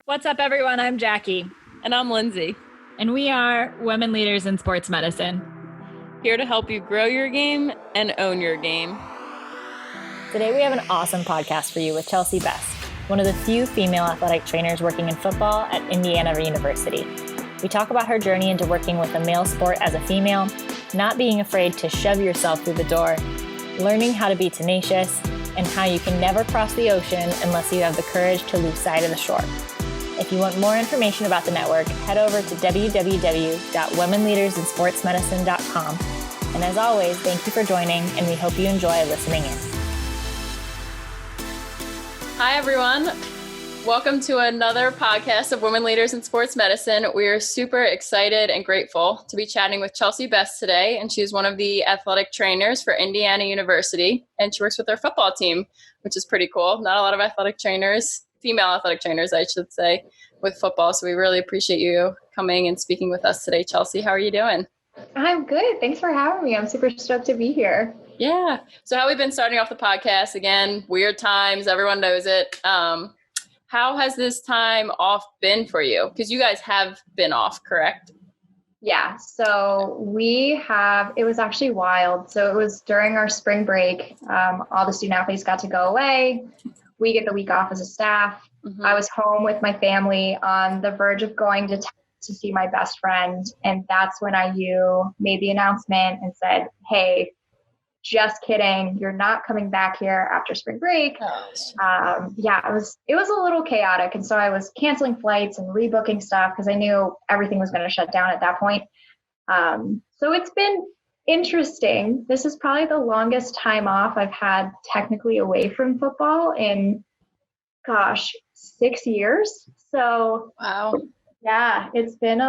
What's up, everyone? I'm Jackie. And I'm Lindsay. And we are Women Leaders in Sports Medicine. Here to help you grow your game and own your game. Today we have an awesome podcast for you with Chelsea Best, one of the few female athletic trainers working in football at Indiana University. We talk about her journey into working with a male sport as a female, not being afraid to shove yourself through the door, learning how to be tenacious, and how you can never cross the ocean unless you have the courage to lose sight of the shore. If you want more information about the network, head over to www.womenleadersinsportsmedicine.com. And as always, thank you for joining, and we hope you enjoy listening in. Hi, everyone. Welcome to another podcast of Women Leaders in Sports Medicine. We are super excited and grateful to be chatting with Chelsea Best today, and she's one of the athletic trainers for Indiana University, and she works with their football team, which is pretty cool. Not a lot of athletic trainers, female athletic trainers, I should say, with football. So we really appreciate you coming and speaking with us today. Chelsea, how are you doing? I'm good. Thanks for having me. I'm super stoked to be here. Yeah. So how we've been starting off the podcast, again, weird times, everyone knows it. How has this time off been for you? Because you guys have been off, correct? Yeah. So it was actually wild. So it was during our spring break. All the student athletes got to go away. We get the week off as a staff. Mm-hmm. I was home with my family on the verge of going to see my best friend. And that's when IU made the announcement and said, hey, just kidding. You're not coming back here after spring break. It was a little chaotic. And so I was canceling flights and rebooking stuff because I knew everything was going to shut down at that point. So it's been interesting. This is probably the longest time off I've had technically away from football in, 6 years. So wow. Yeah, it's been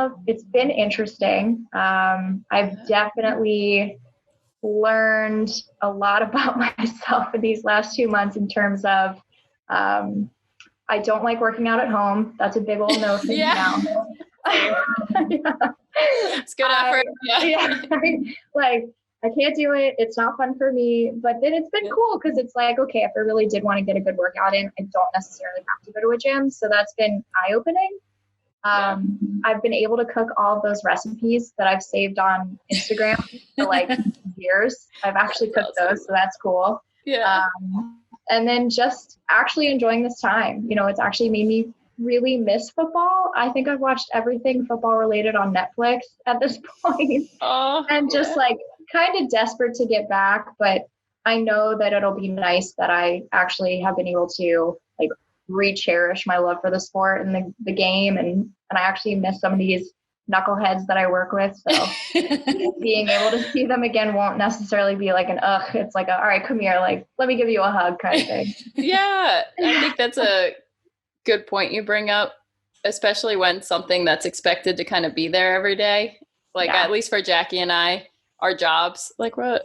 interesting. I've definitely learned a lot about myself in these last 2 months in terms of I don't like working out at home. That's a big old no for me now. It's good effort. I can't do it. It's not fun for me. But then it's been cool because it's like, okay, if I really did want to get a good workout in, I don't necessarily have to go to a gym. So that's been eye-opening. I've been able to cook all of those recipes that I've saved on Instagram for years. I've actually cooked those, so that's cool. Yeah. And then just actually enjoying this time. It's actually made me really miss football. I think I've watched everything football related on Netflix at this point. And just kind of desperate to get back, but I know that it'll be nice that I actually have been able to re-cherish my love for the sport and the game. And I actually miss some of these knuckleheads that I work with. So being able to see them again won't necessarily be like an ugh. It's like, all right, come here. Let me give you a hug kind of thing. Yeah. I think that's a good point you bring up, especially when something that's expected to kind of be there every day. At least for Jackie and I, our jobs,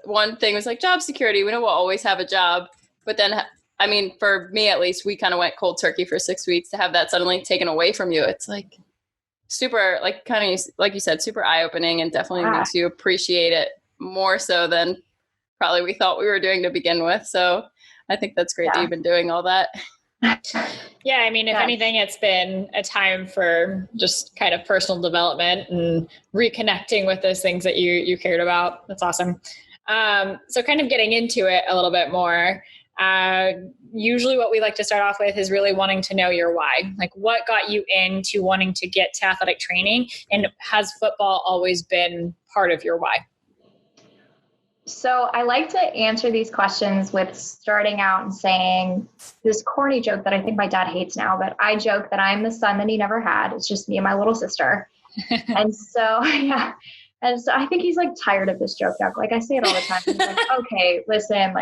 one thing was job security. We know we'll always have a job, but then for me, at least, we kind of went cold turkey for 6 weeks. To have that suddenly taken away from you, it's super, kind of like you said, super eye-opening, and definitely makes you appreciate it more so than probably we thought we were doing to begin with. So I think that's great that you've been doing all that. Yeah, if anything, it's been a time for just kind of personal development and reconnecting with those things that you cared about. That's awesome. So kind of getting into it a little bit more. Usually what we like to start off with is really wanting to know your why. What got you into wanting to get to athletic training, and has football always been part of your why? So I like to answer these questions with starting out and saying this corny joke that I think my dad hates now, but I joke that I'm the son that he never had. It's just me and my little sister. And so I think he's tired of this joke. I say it all the time. He's okay, listen,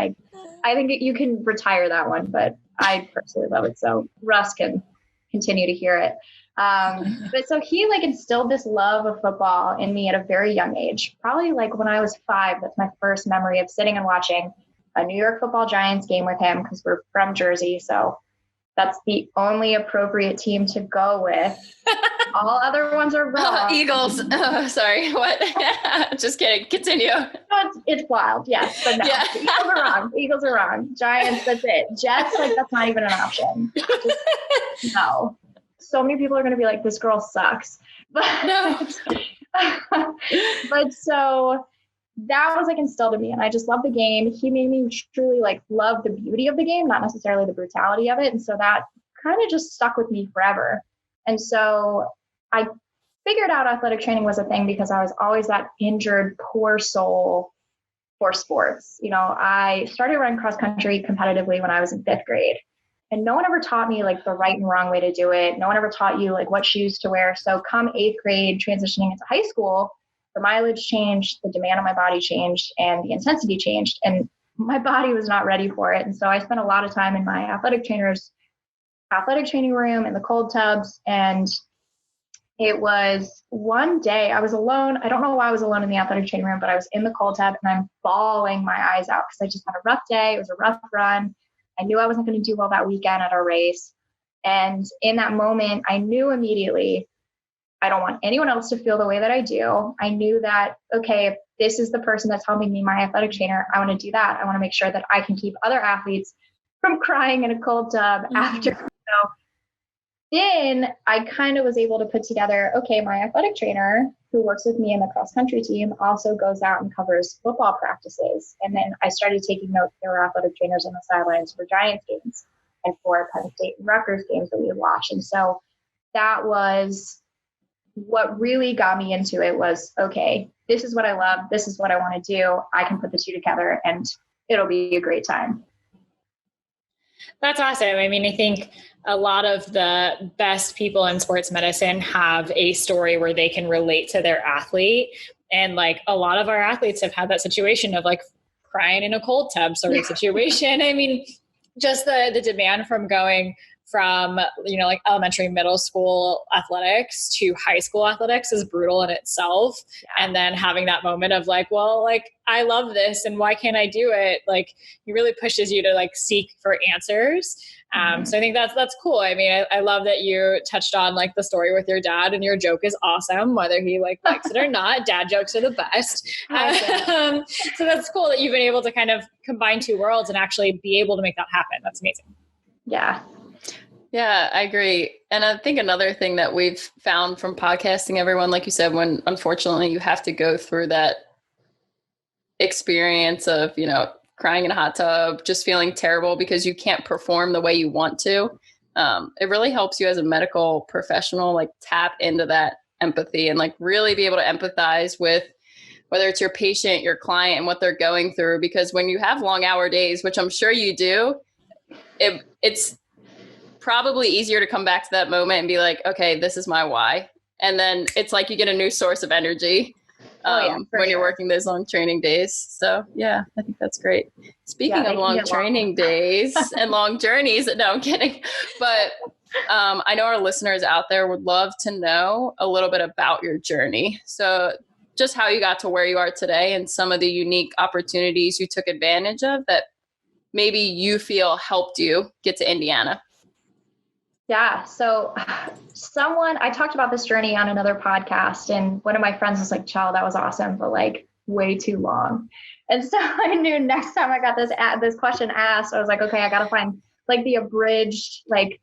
I think you can retire that one, but I personally love it. So Russ can continue to hear it. But so he instilled this love of football in me at a very young age, probably when I was 5. That's my first memory of sitting and watching a New York Football Giants game with him, because we're from Jersey. So that's the only appropriate team to go with. All other ones are wrong. Eagles. Oh, sorry. What? Just kidding. Continue. It's wild. Yes. But no. Yeah. The Eagles are wrong. The Eagles are wrong. Giants, that's it. Jets, that's not even an option. No. so many people are going to be like, this girl sucks. But, No. but so that was like instilled in me, and I just love the game. He made me truly like love the beauty of the game, not necessarily the brutality of it. And so that kind of just stuck with me forever. And so I figured out athletic training was a thing because I was always that injured, poor soul for sports. You know, I started running cross country competitively when I was in 5th grade, and no one ever taught me like the right and wrong way to do it. No one ever taught you like what shoes to wear. So come 8th grade, transitioning into high school, the mileage changed, the demand on my body changed, and the intensity changed, and my body was not ready for it. And so I spent a lot of time in my athletic training room in the cold tubs. And it was one day I was alone. I don't know why I was alone in the athletic training room, but I was in the cold tub and I'm bawling my eyes out because I just had a rough day. It was a rough run. I knew I wasn't going to do well that weekend at our race. And in that moment, I knew immediately, I don't want anyone else to feel the way that I do. I knew that, okay, if this is the person that's helping me, my athletic trainer, I want to do that. I want to make sure that I can keep other athletes from crying in a cold tub after. So then I kind of was able to put together, okay, my athletic trainer who works with me in the cross country team also goes out and covers football practices. And then I started taking notes. There were athletic trainers on the sidelines for Giants games and for Penn State and Rutgers games that we would watch. And so that was what really got me into it was, okay, this is what I love. This is what I want to do. I can put the two together and it'll be a great time. That's awesome. I mean, I think a lot of the best people in sports medicine have a story where they can relate to their athlete. And like a lot of our athletes have had that situation of like crying in a cold tub sort of situation. I mean, just the demand from going from, you know, like elementary, middle school athletics to high school athletics is brutal in itself. Yeah. And then having that moment of like, well, like, I love this and why can't I do it? Like, it really pushes you to like seek for answers. So I think that's cool. I mean, I love that you touched on like the story with your dad, and your joke is awesome, whether he like likes it or not. Dad jokes are the best. So that's cool that you've been able to kind of combine two worlds and actually be able to make that happen. That's amazing. Yeah. Yeah, I agree. And I think another thing that we've found from podcasting, everyone, like you said, when unfortunately you have to go through that experience of, you know, crying in a hot tub, just feeling terrible because you can't perform the way you want to. It really helps you as a medical professional, like tap into that empathy and like really be able to empathize with whether it's your patient, your client, and what they're going through. Because when you have long hour days, which I'm sure you do, it's probably easier to come back to that moment and be like, okay, this is my why. And then it's like you get a new source of energy when you're working those long training days. So yeah, I think that's great. Speaking of long training days and long journeys, no, I'm kidding. But I know our listeners out there would love to know a little bit about your journey. So just how you got to where you are today and some of the unique opportunities you took advantage of that maybe you feel helped you get to Indiana. Yeah. So I talked about this journey on another podcast, and one of my friends was like, "Child, that was awesome, but like way too long." And so I knew next time I got this question asked, I was like, okay, I got to find like the abridged, like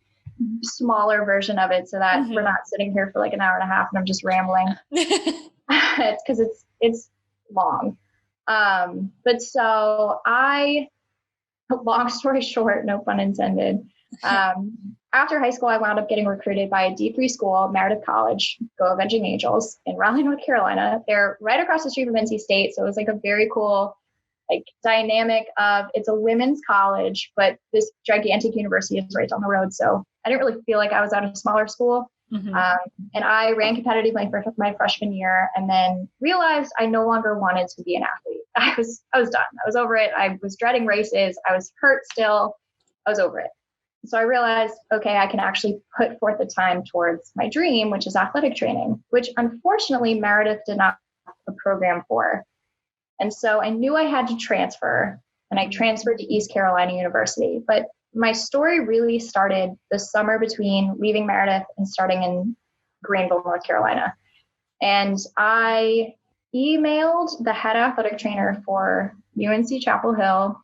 smaller version of it so that we're not sitting here for like an hour and a half and I'm just rambling. It's because it's long. But so long story short, no pun intended. After high school, I wound up getting recruited by a D3 school, Meredith College, Go Avenging Angels in Raleigh, North Carolina. They're right across the street from NC State. So it was like a very cool, like dynamic of it's a women's college, but this gigantic university is right down the road. So I didn't really feel like I was at a smaller school. And I ran competitively my freshman year and then realized I no longer wanted to be an athlete. I was done. I was over it. I was dreading races. I was hurt still. I was over it. So I realized, okay, I can actually put forth the time towards my dream, which is athletic training, which unfortunately Meredith did not have a program for. And so I knew I had to transfer, and I transferred to East Carolina University. But my story really started the summer between leaving Meredith and starting in Greenville, North Carolina. And I emailed the head athletic trainer for UNC Chapel Hill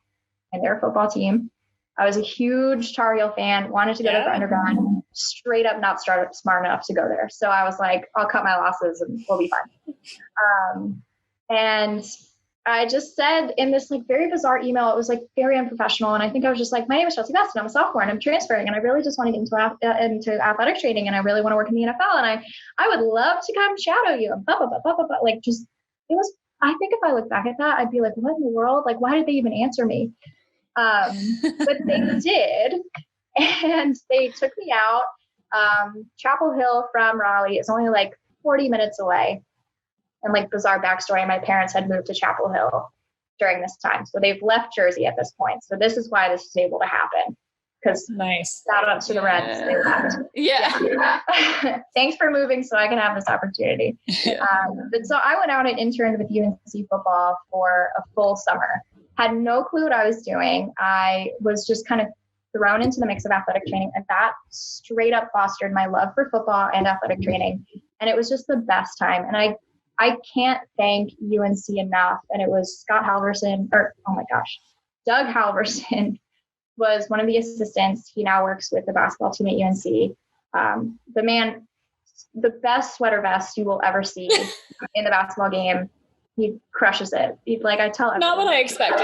and their football team. I was a huge Tar Heel fan, wanted to go to the underground, straight up not smart enough to go there. So I was like, I'll cut my losses and we'll be fine. And I just said in this like very bizarre email, it was like very unprofessional. And I think I was just like, my name is Chelsea Best and I'm a sophomore and I'm transferring and I really just want to get into athletic training and I really want to work in the NFL. And I would love to come shadow you. Blah, blah, blah, blah, blah, blah. Like just, it was, I think if I look back at that, I'd be like, what in the world? Like, why did they even answer me? But they did. And they took me out. Chapel Hill from Raleigh is only like 40 minutes away. And like bizarre backstory, my parents had moved to Chapel Hill during this time. So they've left Jersey at this point. So this is why this is able to happen. Because nice. Shout out to the Reds. They left. Yeah. Thanks for moving so I can have this opportunity. But so I went out and interned with UNC football for a full summer. Had no clue what I was doing. I was just kind of thrown into the mix of athletic training, and that straight up fostered my love for football and athletic training. And it was just the best time. And I can't thank UNC enough. And it was Doug Halverson was one of the assistants. He now works with the basketball team at UNC. The man, the best sweater vest you will ever see in the basketball game. He crushes it. He's like, I tell everyone. Not what I expected.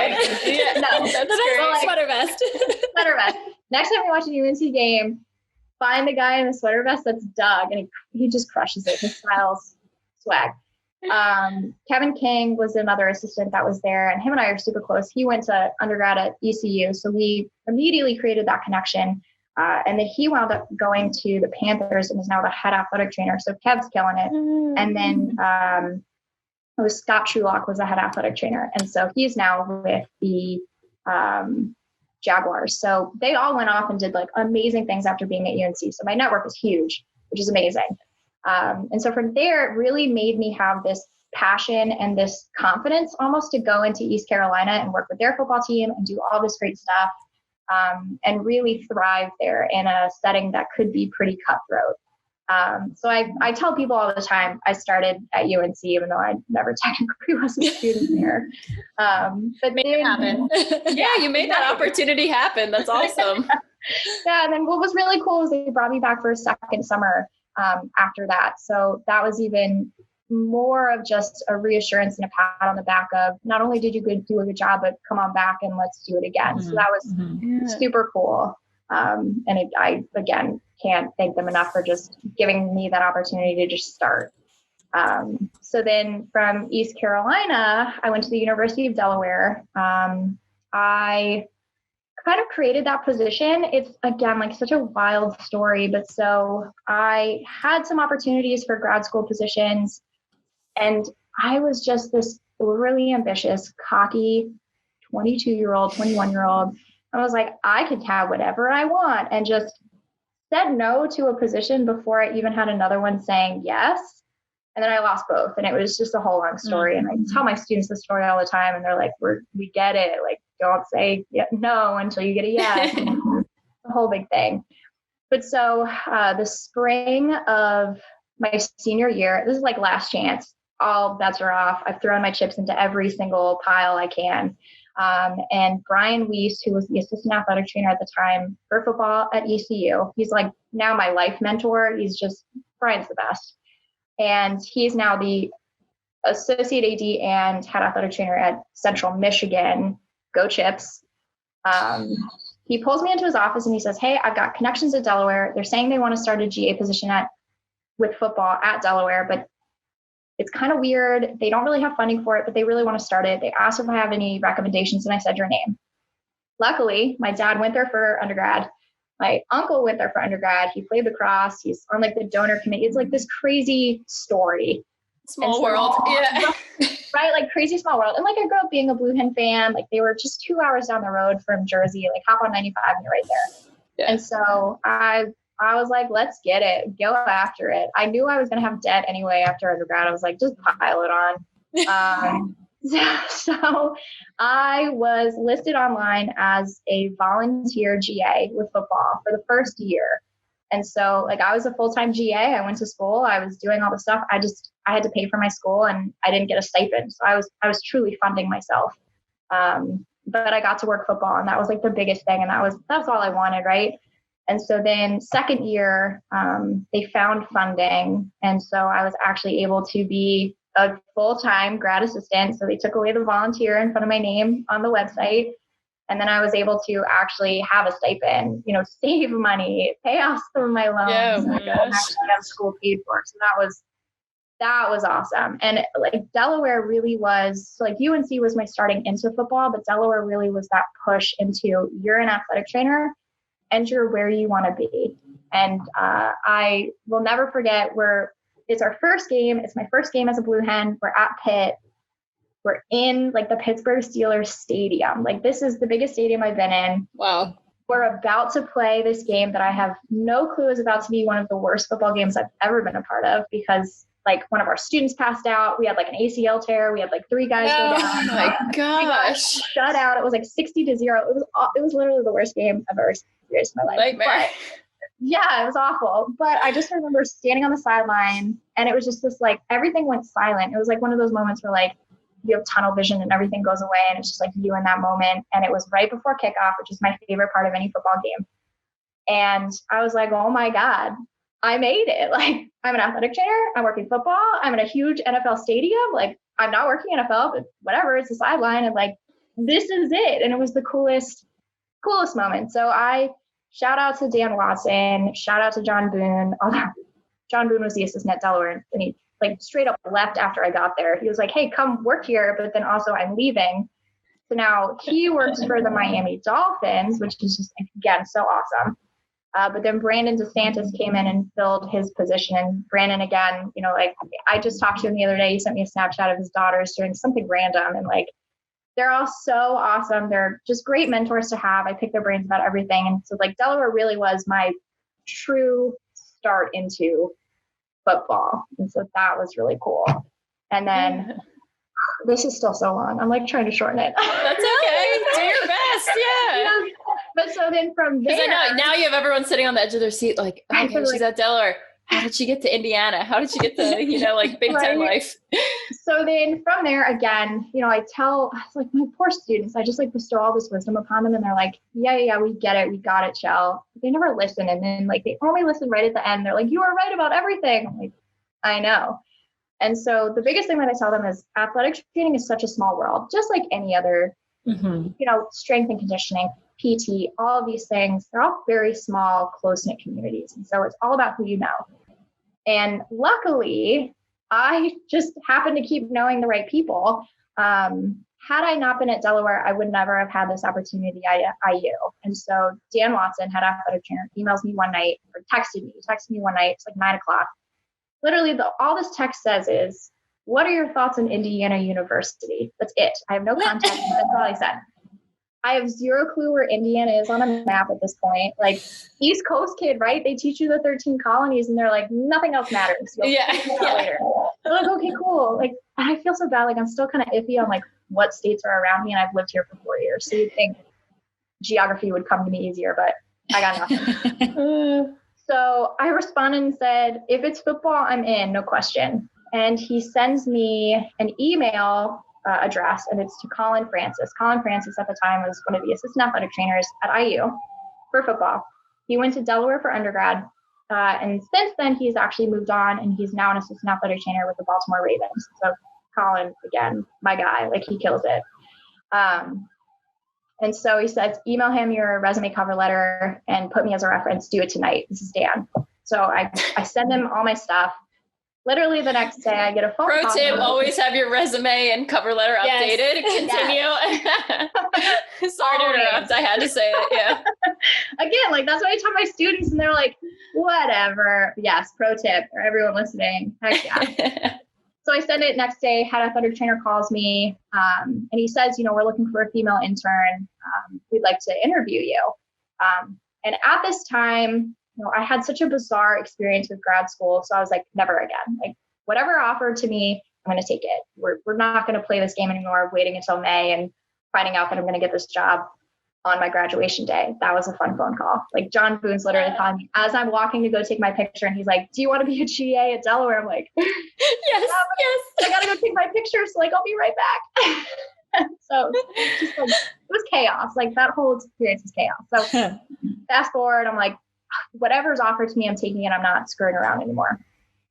Yeah, no, that's great. Sweater vest. Sweater vest. Next time you watch a UNC game, find the guy in the sweater vest that's Doug, and he just crushes it. His style's swag. Kevin King was another assistant that was there, and him and I are super close. He went to undergrad at ECU, so we immediately created that connection. And then he wound up going to the Panthers and is now the head athletic trainer. So Kev's killing it. And then it was Scott Trulock was the head athletic trainer. And so he's now with the Jaguars. So they all went off and did like amazing things after being at UNC. So my network was huge, which is amazing. And so from there, it really made me have this passion and this confidence almost to go into East Carolina and work with their football team and do all this great stuff, and really thrive there in a setting that could be pretty cutthroat. So I tell people all the time, I started at UNC, even though I never technically was a student there. But made it happen. Yeah, you made that opportunity happen. That's awesome. Yeah, and then what was really cool was they brought me back for a second summer after that. So that was even more of just a reassurance and a pat on the back of not only did you do a good job, but come on back and let's do it again. Mm-hmm. So that was super cool. And I, again, can't thank them enough for just giving me that opportunity to just start. So then from East Carolina, I went to the University of Delaware. I kind of created that position. It's, again, like such a wild story, but so I had some opportunities for grad school positions, and I was just this really ambitious, cocky 22-year-old, 21-year-old. I was like, I could have whatever I want, and just said no to a position before I even had another one saying yes. And then I lost both, and it was just a whole long story. And I tell my students the story all the time, and they're like, we get it. Like, don't say no until you get a yes. The whole big thing. But so the spring of my senior year, this is like last chance. All bets are off. I've thrown my chips into every single pile I can. And Brian Weiss, who was the assistant athletic trainer at the time for football at ECU, he's like now my life mentor. Brian's the best. And he's now the associate AD and head athletic trainer at Central Michigan. Go Chips. He pulls me into his office and he says, hey, I've got connections at Delaware. They're saying they want to start a GA position with football at Delaware, but it's kind of weird. They don't really have funding for it, but they really want to start it. They asked if I have any recommendations, and I said your name. Luckily, my dad went there for undergrad. My uncle went there for undergrad. He played lacrosse. He's on like the donor committee. It's like this crazy story. Small world. Yeah. Right? Like crazy small world. And like I grew up being a Blue Hen fan. Like they were just 2 hours down the road from Jersey. Like hop on 95 and you're right there. Yeah. And so I was like, let's get it. Go after it. I knew I was going to have debt anyway after undergrad. I was like, just pile it on. So I was listed online as a volunteer GA with football for the first year. And so like I was a full-time GA. I went to school. I was doing all the stuff. I had to pay for my school, and I didn't get a stipend. So I was truly funding myself. But I got to work football, and that was like the biggest thing. And that's all I wanted. Right. And so then second year, they found funding. And so I was actually able to be a full-time grad assistant. So they took away the volunteer in front of my name on the website. And then I was able to actually have a stipend, save money, pay off some of my loans, and actually have school paid for. So that was awesome. And like Delaware really was, so like UNC was my starting into football, but Delaware really was that push into you're an athletic trainer and you're where you want to be. And I will never forget it's our first game. It's my first game as a Blue Hen. We're at Pitt. We're in like the Pittsburgh Steelers stadium. Like this is the biggest stadium I've been in. Wow. We're about to play this game that I have no clue is about to be one of the worst football games I've ever been a part of because like one of our students passed out. We had like an ACL tear. We had like 3 guys go down. Oh my gosh. Shut out. It was like 60-0. It was literally the worst game I've ever experienced in my life. Nightmare. Yeah, it was awful. But I just remember standing on the sideline and it was just this like, everything went silent. It was like one of those moments where like you have tunnel vision and everything goes away and it's just like you in that moment. And it was right before kickoff, which is my favorite part of any football game. And I was like, oh my God, I made it. Like I'm an athletic trainer. I'm working football. I'm in a huge NFL stadium. Like I'm not working NFL, but whatever, it's a sideline. And like, this is it. And it was the coolest moment. So I shout out to Dan Watson, shout out to John Boone. Although John Boone was the assistant at Delaware and he like straight up left after I got there. He was like, hey, come work here. But then also I'm leaving. So now he works for the Miami Dolphins, which is just, again, so awesome. But then Brandon DeSantis came in and filled his position. And Brandon, again, like I just talked to him the other day. He sent me a Snapchat of his daughters doing something random. And like, they're all so awesome. They're just great mentors to have. I pick their brains about everything. And so like Delaware really was my true start into football. And so that was really cool. And then this is still so long. I'm like trying to shorten it. That's okay. Do your best. Yeah. But so then from there. Because I know now you have everyone sitting on the edge of their seat like, okay, she's at Delaware. How did she get to Indiana? How did she get to, like Big Ten life? So then from there, again, I tell like my poor students, I just like bestow all this wisdom upon them. And they're like, yeah, we get it. We got it, Chell. But they never listen. And then like, they only listen right at the end. They're like, you were right about everything. I'm like, I know. And so the biggest thing that I tell them is athletic training is such a small world, just like any other, strength and conditioning, PT, all of these things, they're all very small, close-knit communities. And so it's all about who you know. And luckily, I just happened to keep knowing the right people. Had I not been at Delaware, I would never have had this opportunity at IU. And so Dan Watson, head athletic trainer, emails me one night or texted me one night. It's like 9:00. Literally, all this text says is, what are your thoughts on Indiana University? That's it. I have no context. That's all I said. I have zero clue where Indiana is on a map at this point. Like East Coast kid, right? They teach you the 13 colonies and they're like, nothing else matters. Yeah. Later. They're like, okay, cool. Like, I feel so bad. Like I'm still kind of iffy on like what states are around me and I've lived here for 4 years. So you'd think geography would come to me easier, but I got nothing. So I responded and said, if it's football, I'm in, no question. And he sends me an email address, and it's to Colin Francis. Colin Francis at the time was one of the assistant athletic trainers at IU for football. He went to Delaware for undergrad, and since then he's actually moved on, and he's now an assistant athletic trainer with the Baltimore Ravens. So Colin, again, my guy, like he kills it. And so he says, email him your resume cover letter and put me as a reference. Do it tonight. This is Dan. So I send him all my stuff. Literally the next day I get a phone call. Pro tip, always have your resume and cover letter updated. Continue. Sorry to interrupt. I had to say it. Yeah. Again, like that's what I tell my students and they're like, whatever. Yes. Pro tip for everyone listening. Heck yeah. So I send it next day, head athletic trainer calls me and he says, we're looking for a female intern. We'd like to interview you. And at this time, I had such a bizarre experience with grad school. So I was like, never again. Like whatever offered to me, I'm going to take it. We're not going to play this game anymore, waiting until May and finding out that I'm going to get this job on my graduation day. That was a fun phone call. Like John Boone's literally calling me as I'm walking to go take my picture. And he's like, do you want to be a GA at Delaware? I'm like, yes. I got to go take my picture. So like, I'll be right back. So just like, it was chaos. Like that whole experience was chaos. So fast forward, I'm like, whatever's offered to me, I'm taking it. I'm not screwing around anymore.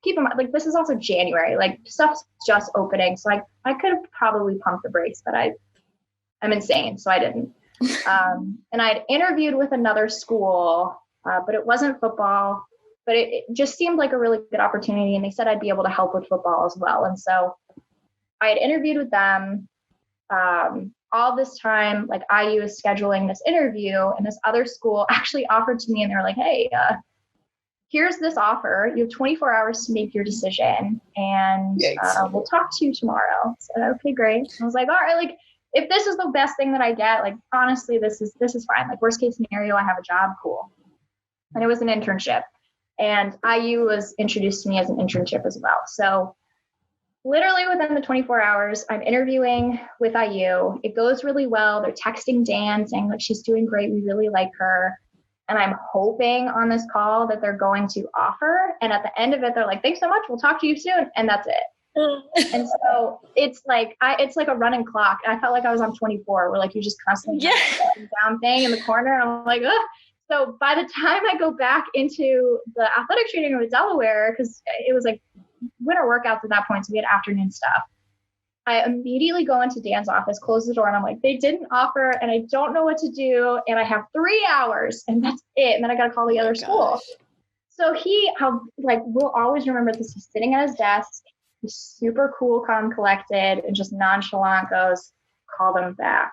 Keep in mind, like, this is also January, like stuff's just opening. So I could have probably pumped the brakes, but I'm insane. So I didn't. And I'd interviewed with another school, but it wasn't football, but it just seemed like a really good opportunity. And they said I'd be able to help with football as well. And so I had interviewed with them. All this time, like, IU is scheduling this interview, and this other school actually offered to me, and they're like, hey, here's this offer. You have 24 hours to make your decision, and we'll talk to you tomorrow. So, okay, great. I was like, all right, like, if this is the best thing that I get, like, honestly, this is fine. Like, worst case scenario, I have a job, cool. And it was an internship, and IU was introduced to me as an internship as well. So literally within the 24 hours, I'm interviewing with IU. It goes really well. They're texting Dan saying, like, she's doing great. We really like her. And I'm hoping on this call that they're going to offer. And at the end of it, they're like, thanks so much. We'll talk to you soon. And that's it. And so it's like a running clock. I felt like I was on 24, where like you just constantly down thing in the corner. And I'm like, ugh. So by the time I go back into the athletic training room at Delaware, because it was like winter workouts at that point, so we had afternoon stuff, I immediately go into Dan's office, close the door, and I'm like, they didn't offer, and I don't know what to do, and I have 3 hours, and that's it. And then I got to call the other school. So we'll always remember this. He's sitting at his desk. He's super cool, calm, collected, and just nonchalant goes, call them back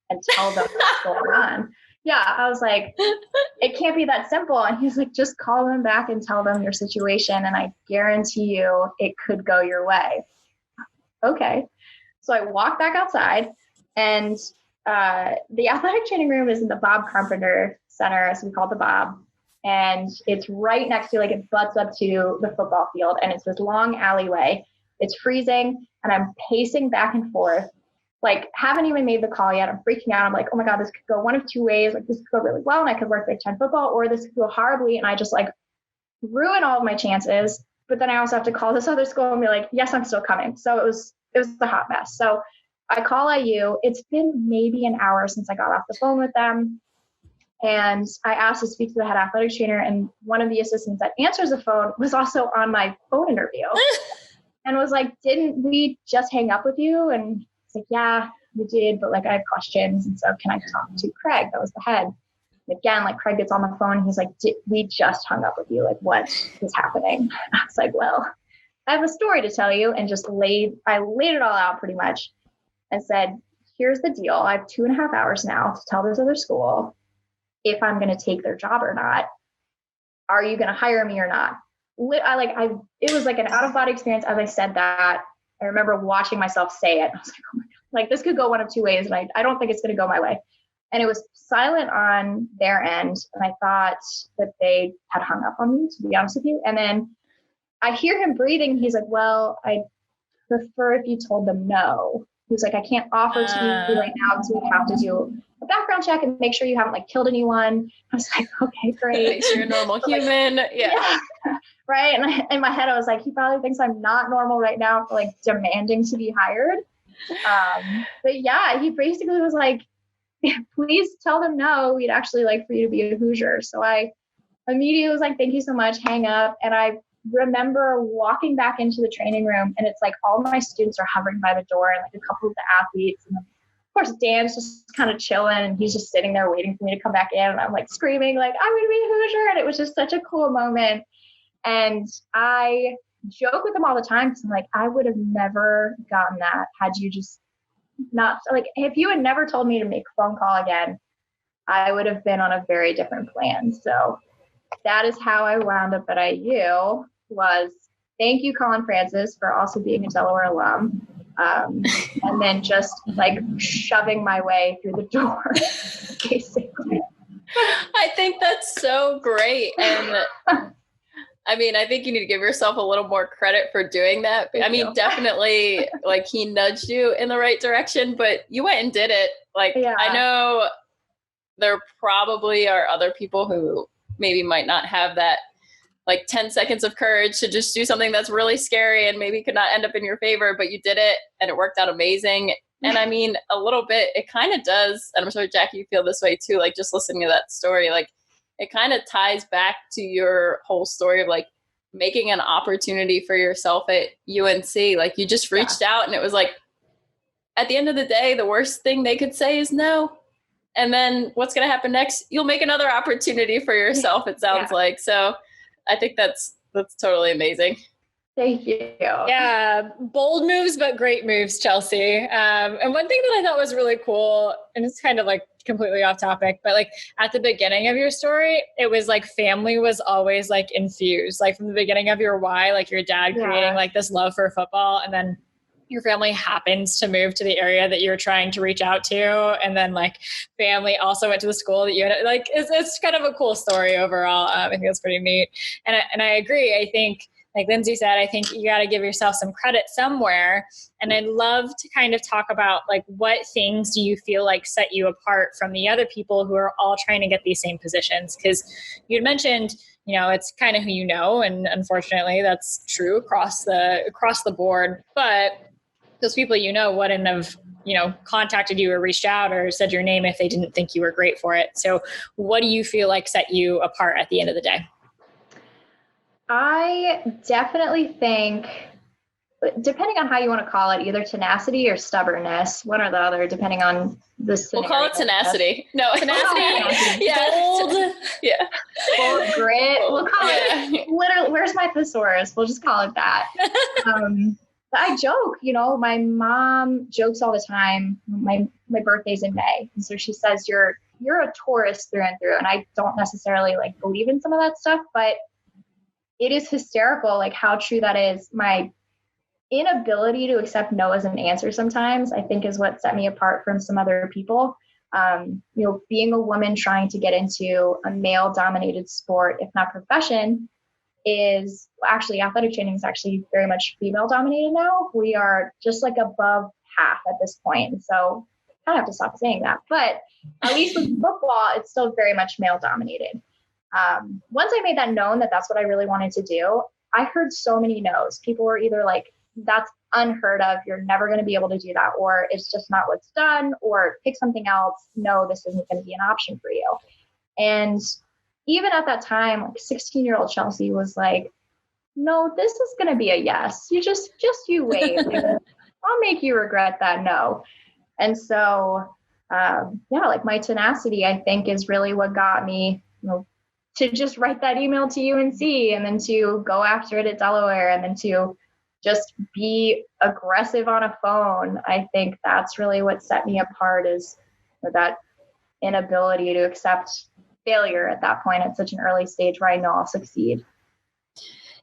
and tell them what's going on. Yeah, I was like, it can't be that simple. And he's like, just call them back and tell them your situation, and I guarantee you it could go your way. Okay. So I walk back outside, and the athletic training room is in the Bob Carpenter Center, so we call it the Bob. And it's right next to, like, it butts up to the football field, and it's this long alleyway. It's freezing, and I'm pacing back and forth. Like, haven't even made the call yet. I'm freaking out. I'm like, oh my God, this could go one of two ways. Like, this could go really well, and I could work Big Ten football, or this could go horribly, and I just, like, ruin all of my chances. But then I also have to call this other school and be like, yes, I'm still coming. So it was a hot mess. So I call IU. It's been maybe an hour since I got off the phone with them. And I asked to speak to the head athletic trainer, and one of the assistants that answers the phone was also on my phone interview and was like, didn't we just hang up with you? And it's like, yeah, we did, but like, I have questions. And so can I talk to Craig? That was the head. And again, like, Craig gets on the phone. He's like, we just hung up with you. Like, what is happening? I was like, well, I have a story to tell you, and just laid it all out pretty much and said, here's the deal. I have 2.5 hours now to tell this other school if I'm going to take their job or not. Are you going to hire me or not? It was like an out of body experience. As I said that, I remember watching myself say it. I was like, oh my God, like, this could go one of two ways. And I don't think it's going to go my way. And it was silent on their end. And I thought that they had hung up on me, to be honest with you. And then I hear him breathing. He's like, well, I'd prefer if you told them no. He's like, I can't offer to you right now because we have to do a background check and make sure you haven't, like, killed anyone. I was like, okay, great. Make sure you're a normal human. Like, yeah. Right. And in my head, I was like, he probably thinks I'm not normal right now for, like, demanding to be hired. But yeah, he basically was like, please tell them no. We'd actually like for you to be a Hoosier. So I immediately was like, thank you so much. Hang up. And I remember walking back into the training room, and it's like all my students are hovering by the door, and like a couple of the athletes, and of course Dan's just kind of chilling, and he's just sitting there waiting for me to come back in, and I'm like screaming like, I'm gonna be a Hoosier. And it was just such a cool moment. And I joke with them all the time, because I'm like, I would have never gotten that had you just not, like, if you had never told me to make a phone call again, I would have been on a very different plan. So that is how I wound up at IU. Was thank you, Colin Francis, for also being a Delaware alum. And then just like shoving my way through the door, basically. I think that's so great. And I mean, I think you need to give yourself a little more credit for doing that. I mean, definitely, like, he nudged you in the right direction, but you went and did it. Like, yeah. I know there probably are other people who maybe might not have that, like, 10 seconds of courage to just do something that's really scary and maybe could not end up in your favor, but you did it and it worked out amazing. And I mean, a little bit, it kind of does. And I'm sure, Jackie, you feel this way too, like, just listening to that story, like, it kind of ties back to your whole story of like making an opportunity for yourself at UNC. Like you just reached out and it was like, at the end of the day, the worst thing they could say is no. And then what's going to happen next? You'll make another opportunity for yourself, it sounds like. So I think that's totally amazing. Thank you. Yeah. Bold moves, but great moves, Chelsea. And one thing that I thought was really cool, and it's kind of like completely off topic, but like at the beginning of your story, it was like family was always like infused, like from the beginning of your why, like your dad creating like this love for football, and then your family happens to move to the area that you're trying to reach out to. And then like family also went to the school that you had, like, it's kind of a cool story overall. I think it's pretty neat. And I agree. I think, like Lindsay said, I think you got to give yourself some credit somewhere. And I'd love to kind of talk about like, what things do you feel like set you apart from the other people who are all trying to get these same positions? Because you'd mentioned, you know, it's kind of who you know. And unfortunately that's true across the board, but those people, you know, wouldn't have, you know, contacted you or reached out or said your name if they didn't think you were great for it. So what do you feel like set you apart at the end of the day? I definitely think, depending on how you want to call it, either tenacity or stubbornness, one or the other, depending on the scenario. We'll call it tenacity. No, tenacity. Yeah. Bold. Yeah. Bold, grit. We'll call it, literally, where's my thesaurus? We'll just call it that. But I joke, you know, my mom jokes all the time. My birthday's in May. And so she says, you're a Taurus through and through. And I don't necessarily like believe in some of that stuff, but it is hysterical, like how true that is. My inability to accept no as an answer sometimes, I think, is what set me apart from some other people. You know, being a woman trying to get into a male-dominated sport, if not profession, is actually athletic training is actually very much female-dominated now. We are just like above half at this point. And so I kind of have to stop saying that. But at least with football, it's still very much male-dominated. Once I made that known that that's what I really wanted to do, I heard so many no's. People were either like, that's unheard of, you're never going to be able to do that, or it's just not what's done, or pick something else. No, this isn't going to be an option for you. And even at that time, like 16-year-old Chelsea was like, no, this is going to be a yes. You just you wait. I'll make you regret that no. And so, like my tenacity, I think, is really what got me, you know, to just write that email to UNC and then to go after it at Delaware and then to just be aggressive on a phone. I think that's really what set me apart, is that inability to accept failure at that point at such an early stage where I know I'll succeed.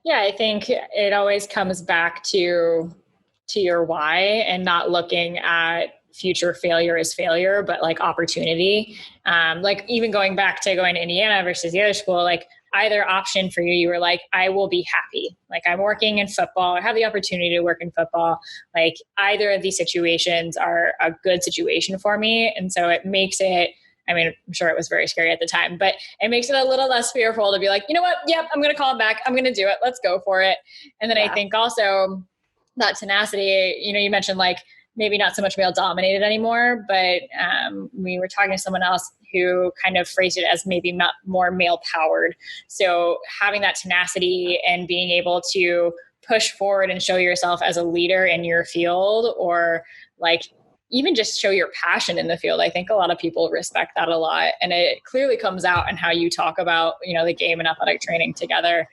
Yeah, I think it always comes back to your why and not looking at future failure as failure, but like opportunity. Like even going back to going to Indiana versus the other school, like either option for you, you were like, I will be happy. Like I'm working in football, I have the opportunity to work in football. Like either of these situations are a good situation for me. And so it makes it, I mean, I'm sure it was very scary at the time, but it makes it a little less fearful to be like, you know what? Yep, I'm going to call him back. I'm going to do it. Let's go for it. And then I think also that tenacity, you know, you mentioned like maybe not so much male dominated anymore, but we were talking to someone else who kind of phrased it as maybe more male powered. So having that tenacity and being able to push forward and show yourself as a leader in your field, or like even just show your passion in the field. I think a lot of people respect that a lot. And it clearly comes out in how you talk about, you know, the game and athletic training together.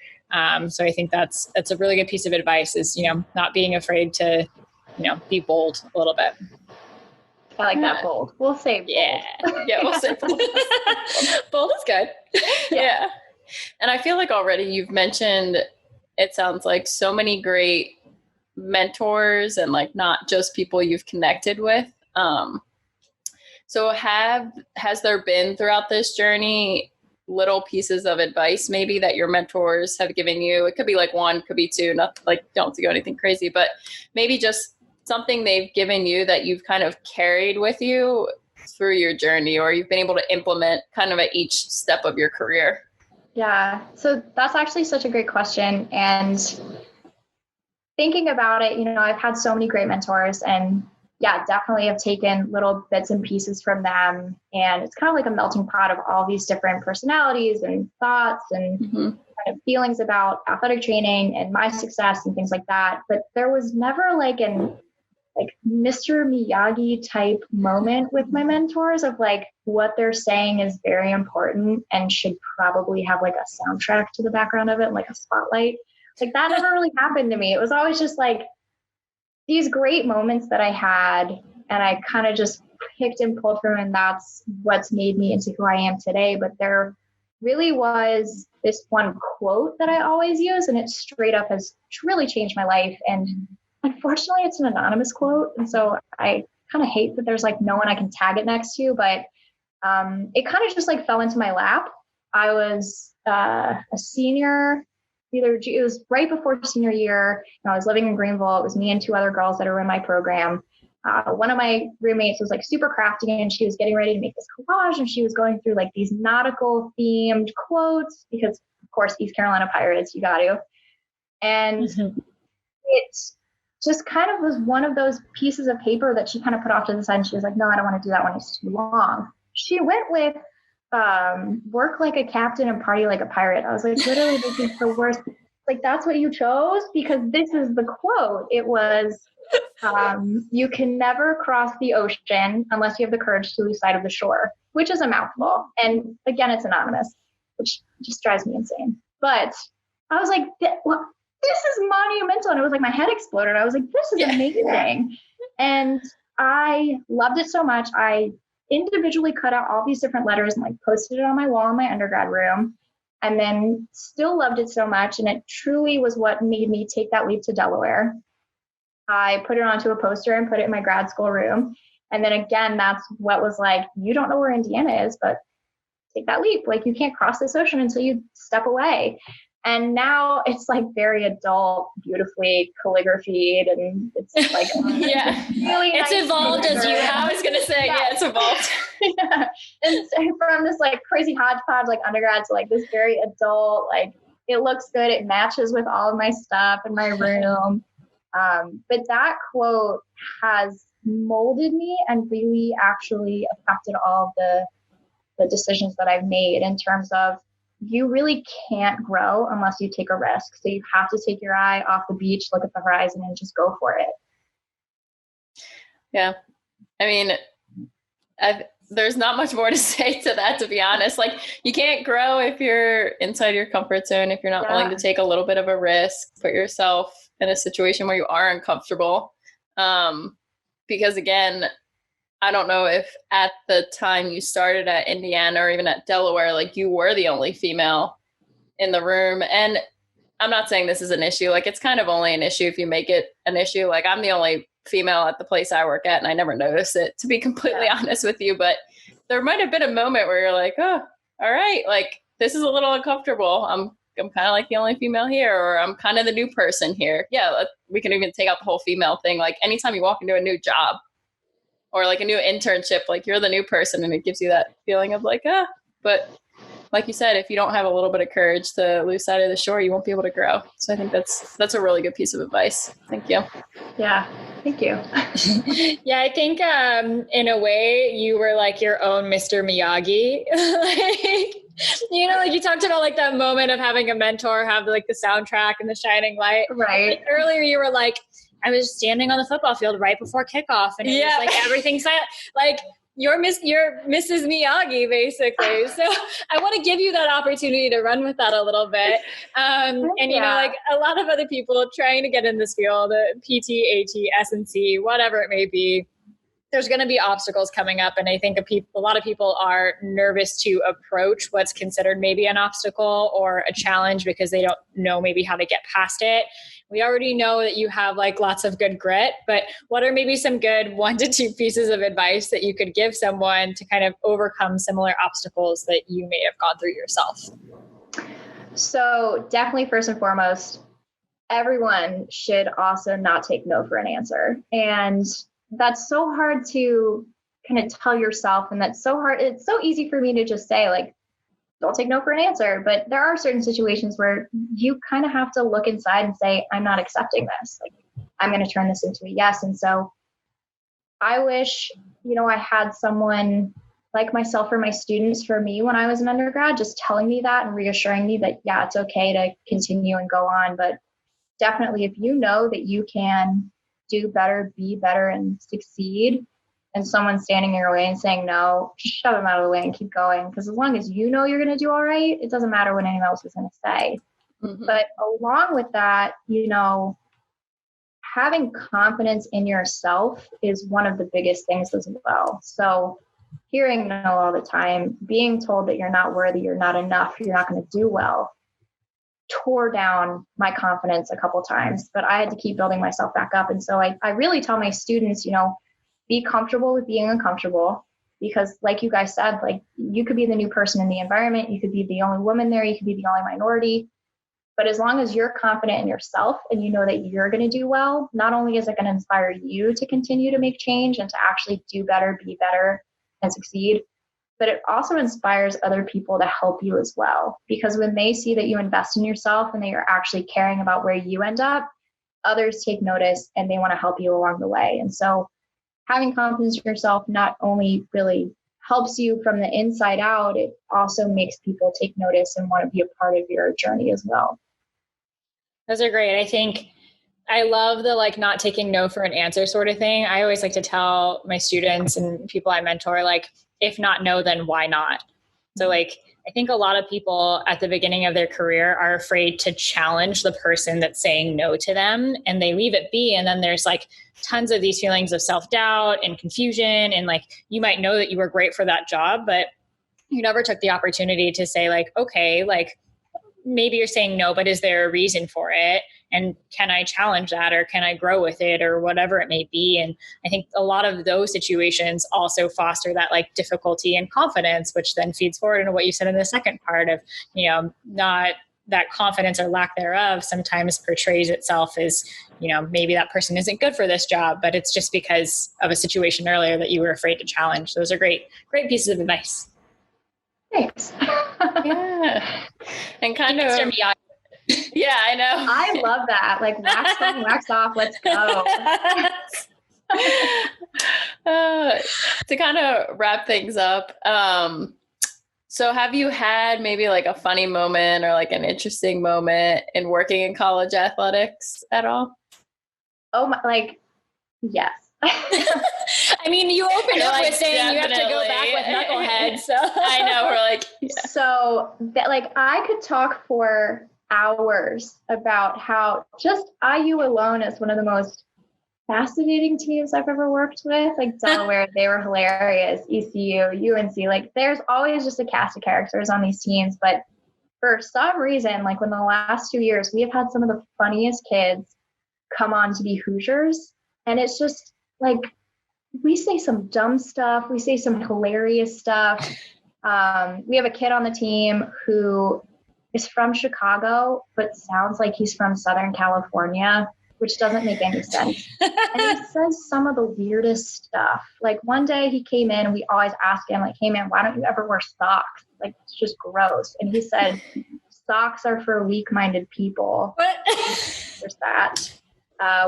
So I think that's a really good piece of advice, is, you know, not being afraid to, you know, be bold a little bit. I like that. Bold. We'll say bold. Yeah, we'll say bold. Bold is good. Yeah. And I feel like already you've mentioned, it sounds like so many great mentors and like not just people you've connected with. So has there been throughout this journey little pieces of advice maybe that your mentors have given you? It could be like one, could be two, not like don't have to go anything crazy, but maybe just something they've given you that you've kind of carried with you through your journey, or you've been able to implement kind of at each step of your career. Yeah. So that's actually such a great question. And thinking about it, you know, I've had so many great mentors, and yeah, definitely have taken little bits and pieces from them. And it's kind of like a melting pot of all these different personalities and thoughts and kind of feelings about athletic training and my success and things like that. But there was never like Mr. Miyagi type moment with my mentors of like what they're saying is very important and should probably have like a soundtrack to the background of it, like a spotlight. Like that never really happened to me. It was always just like these great moments that I had, and I kind of just picked and pulled from, and that's what's made me into who I am today. But there really was this one quote that I always use, and it straight up has really changed my life. And unfortunately, it's an anonymous quote. And so I kind of hate that there's like no one I can tag it next to, but it kind of just like fell into my lap. I was a senior. It was right before senior year, and I was living in Greenville. It was me and two other girls that are in my program. One of my roommates was like super crafty, and she was getting ready to make this collage, and she was going through like these nautical themed quotes because, of course, East Carolina Pirates, you got to. And it just kind of was one of those pieces of paper that she kind of put off to the side, and she was like, no, I don't want to do that one. It's too long. She went with work like a captain and party like a pirate. I was like, literally, this is the worst. Like, that's what you chose? Because this is the quote. It was, you can never cross the ocean unless you have the courage to lose sight of the shore, which is a mouthful. And again, it's anonymous, which just drives me insane. But I was like, this is monumental. And it was like my head exploded. I was like, this is amazing. And I loved it so much. I individually cut out all these different letters and like posted it on my wall in my undergrad room, and then still loved it so much. And it truly was what made me take that leap to Delaware. I put it onto a poster and put it in my grad school room. And then again, that's what was like, you don't know where Indiana is, but take that leap. Like, you can't cross this ocean until you step away. And now it's like very adult, beautifully calligraphied, and it's like really it's nice evolved as you have. I was gonna say, yeah, it's evolved. And so from this like crazy hodgepodge like undergrad to like this very adult, like it looks good, it matches with all of my stuff in my room. But that quote has molded me and really actually affected all of the decisions that I've made in terms of, you really can't grow unless you take a risk. So you have to take your eye off the beach, look at the horizon, and just go for it. Yeah. I mean, there's not much more to say to that, to be honest. Like, you can't grow if you're inside your comfort zone, if you're not willing to take a little bit of a risk, put yourself in a situation where you are uncomfortable. Because again, I don't know if at the time you started at Indiana or even at Delaware, like you were the only female in the room. And I'm not saying this is an issue. Like, it's kind of only an issue if you make it an issue. Like, I'm the only female at the place I work at, and I never noticed it, to be completely honest with you. But there might have been a moment where you're like, oh, all right, like this is a little uncomfortable. I'm kind of like the only female here, or I'm kind of the new person here. Yeah, we can even take out the whole female thing. Like, anytime you walk into a new job, or like a new internship, like you're the new person, and it gives you that feeling of like, but like you said, if you don't have a little bit of courage to lose sight of the shore, you won't be able to grow. So I think that's a really good piece of advice. Thank you. Yeah. Thank you. Yeah. I think, in a way you were like your own Mr. Miyagi. Like, you know, like you talked about like that moment of having a mentor, have like the soundtrack and the shining light. Right. Like, earlier you were like, I was standing on the football field right before kickoff, and it was like everything silent. Like, you're Mrs. Miyagi, basically. So I want to give you that opportunity to run with that a little bit. And, you know, like a lot of other people trying to get in this field, PT, AT, S&C, whatever it may be, there's going to be obstacles coming up. And I think a lot of people are nervous to approach what's considered maybe an obstacle or a challenge because they don't know maybe how to get past it. We already know that you have like lots of good grit, but what are maybe some good 1 to 2 pieces of advice that you could give someone to kind of overcome similar obstacles that you may have gone through yourself? So definitely, first and foremost, everyone should also not take no for an answer. And that's so hard to kind of tell yourself. And that's so hard. It's so easy for me to just say like, don't take no for an answer. But there are certain situations where you kind of have to look inside and say, I'm not accepting this. Like, I'm going to turn this into a yes. And so I wish, I had someone like myself or my students for me when I was an undergrad, just telling me that and reassuring me that, yeah, it's okay to continue and go on. But definitely, if you know that you can do better, be better, and succeed, and someone's standing in your way and saying no, just shove them out of the way and keep going. Because as long as you know you're going to do all right, it doesn't matter what anyone else is going to say. Mm-hmm. But along with that, having confidence in yourself is one of the biggest things as well. So hearing no all the time, being told that you're not worthy, you're not enough, you're not going to do well, tore down my confidence a couple times, but I had to keep building myself back up. And so I really tell my students, be comfortable with being uncomfortable, because like you guys said, like you could be the new person in the environment. You could be the only woman there. You could be the only minority. But as long as you're confident in yourself and you know that you're going to do well, not only is it going to inspire you to continue to make change and to actually do better, be better, and succeed, but it also inspires other people to help you as well. Because when they see that you invest in yourself and that you're actually caring about where you end up, others take notice and they want to help you along the way. And so having confidence in yourself not only really helps you from the inside out, it also makes people take notice and want to be a part of your journey as well. Those are great. I think I love the not taking no for an answer sort of thing. I always like to tell my students and people I mentor, if not no, then why not? So I think a lot of people at the beginning of their career are afraid to challenge the person that's saying no to them, and they leave it be. And then there's tons of these feelings of self-doubt and confusion. And you might know that you were great for that job, but you never took the opportunity to say okay, maybe you're saying no, but is there a reason for it? And can I challenge that, or can I grow with it, or whatever it may be? And I think a lot of those situations also foster that difficulty and confidence, which then feeds forward into what you said in the second part of, not that confidence or lack thereof sometimes portrays itself as, maybe that person isn't good for this job, but it's just because of a situation earlier that you were afraid to challenge. Those are great pieces of advice. Thanks. Yeah. And kind of, yeah, I know. I love that. Wax on, wax off, let's go. To kind of wrap things up. So have you had maybe a funny moment or an interesting moment in working in college athletics at all? Oh my, yes. I mean, you opened up with saying definitely. You have to go back with knuckleheads. So I know, we're yeah. So that I could talk for hours about how just IU alone is one of the most fascinating teams I've ever worked with. Delaware, they were hilarious. ECU, UNC, there's always just a cast of characters on these teams. But for some reason, when the last 2 years, we have had some of the funniest kids come on to be Hoosiers. And it's just we say some dumb stuff. We say some hilarious stuff. We have a kid on the team who is from Chicago, but sounds like he's from Southern California, which doesn't make any sense. And he says some of the weirdest stuff. One day he came in and we always ask him, hey man, why don't you ever wear socks? It's just gross. And he said, socks are for weak-minded people. What? There's that.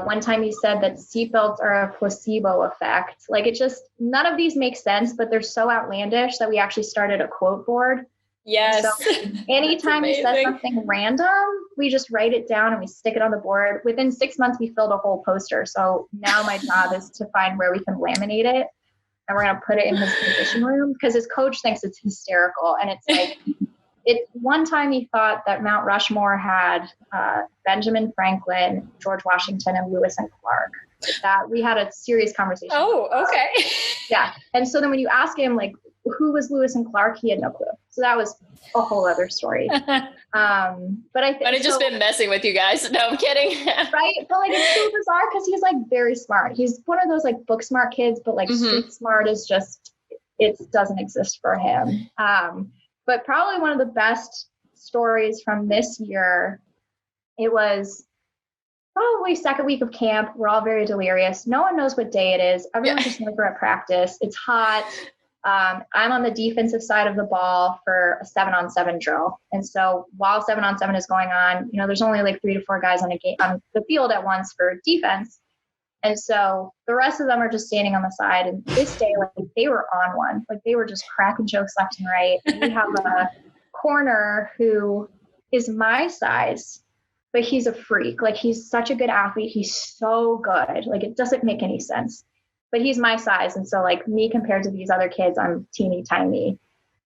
One time he said that seatbelts are a placebo effect. It just, none of these make sense, but they're so outlandish that we actually started a quote board. Yes. So anytime he says something random, we just write it down and we stick it on the board. Within 6 months, we filled a whole poster. So now my job is to find where we can laminate it, and we're going to put it in his position room because his coach thinks it's hysterical. And it's it's one time he thought that Mount Rushmore had Benjamin Franklin, George Washington, and Lewis and Clark. That we had a serious conversation. Oh, okay. Yeah. And so then when you ask him, who was Lewis and Clark, he had no clue. So that was a whole other story. But I think I've just been messing with you guys. No, I'm kidding. Right? But it's so bizarre because he's very smart. He's one of those book smart kids, but street smart is just, it doesn't exist for him. But probably one of the best stories from this year, it was probably second week of camp. We're all very delirious. No one knows what day it is. Everyone just knows we're at practice. It's hot. I'm on the defensive side of the ball for a 7-on-7 drill. And so while 7-on-7 is going on, there's only 3 to 4 guys on the field at once for defense. And so the rest of them are just standing on the side. And this day, like they were on one, like they were just cracking jokes left and right. And we have a corner who is my size, but he's a freak. Like he's such a good athlete. He's so good. Like it doesn't make any sense, but he's my size. And so like me compared to these other kids, I'm teeny tiny.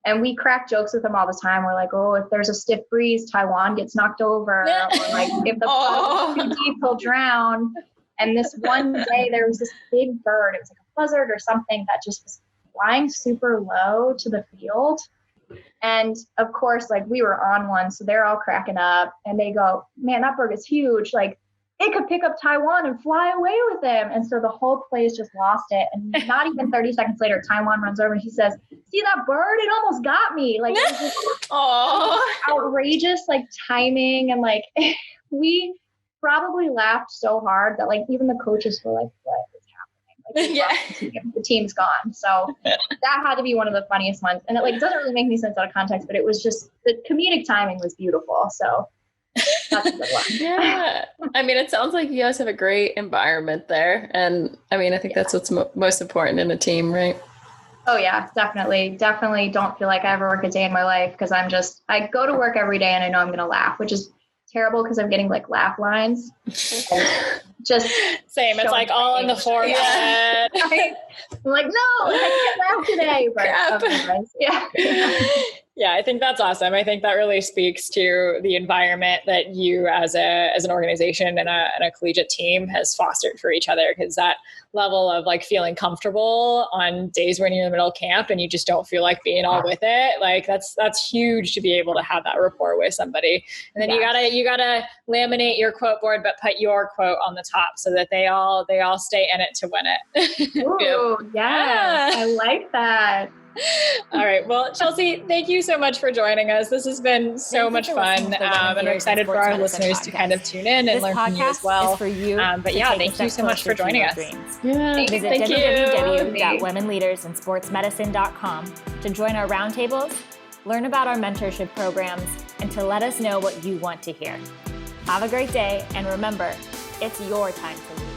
And we crack jokes with him all the time. We're like, oh, if there's a stiff breeze, Taiwan gets knocked over. Or like if the puddle is too deep, he'll drown. And this one day there was this big bird. It was like a buzzard or something that just was flying super low to the field. And of course, like we were on one, so they're all cracking up and they go, man, that bird is huge. Like it could pick up Taiwan and fly away with him. And so the whole place just lost it. And not even 30 seconds later, Taiwan runs over and he says, see that bird? It almost got me. Like it was just outrageous, like timing. And like we probably laughed so hard that like even the coaches were like, what is happening? Like, the team's gone. So that had to be one of the funniest ones. And it like doesn't really make any sense out of context, but it was just the comedic timing was beautiful. So that's a good one. Yeah. I mean, it sounds like you guys have a great environment there. And I mean, I think that's what's most important in a team, right? Oh yeah, definitely. Definitely don't feel like I ever work a day in my life because I go to work every day and I know I'm going to laugh, which is terrible because I'm getting like laugh lines. Just same. It's like all in the forehead. Yeah. I'm like, no, I can't laugh today. But otherwise, Yeah, I think that's awesome. I think that really speaks to the environment that you as an organization and a collegiate team has fostered for each other, because that level of like feeling comfortable on days when you're in the middle of camp and you just don't feel like being all with it. Like that's huge to be able to have that rapport with somebody. And then you gotta laminate your quote board, but put your quote on the top so that they all stay in it to win it. Ooh, yes. I like that. All right. Well, Chelsea, thank you so much for joining us. This has been so much fun. And we're excited for our listeners to kind of tune in and learn from you as well. For you but yeah, thank you so much for joining us. Yeah, Visit www.womenleadersinsportsmedicine.com to join our roundtables, learn about our mentorship programs, and to let us know what you want to hear. Have a great day, and remember, it's your time to lead.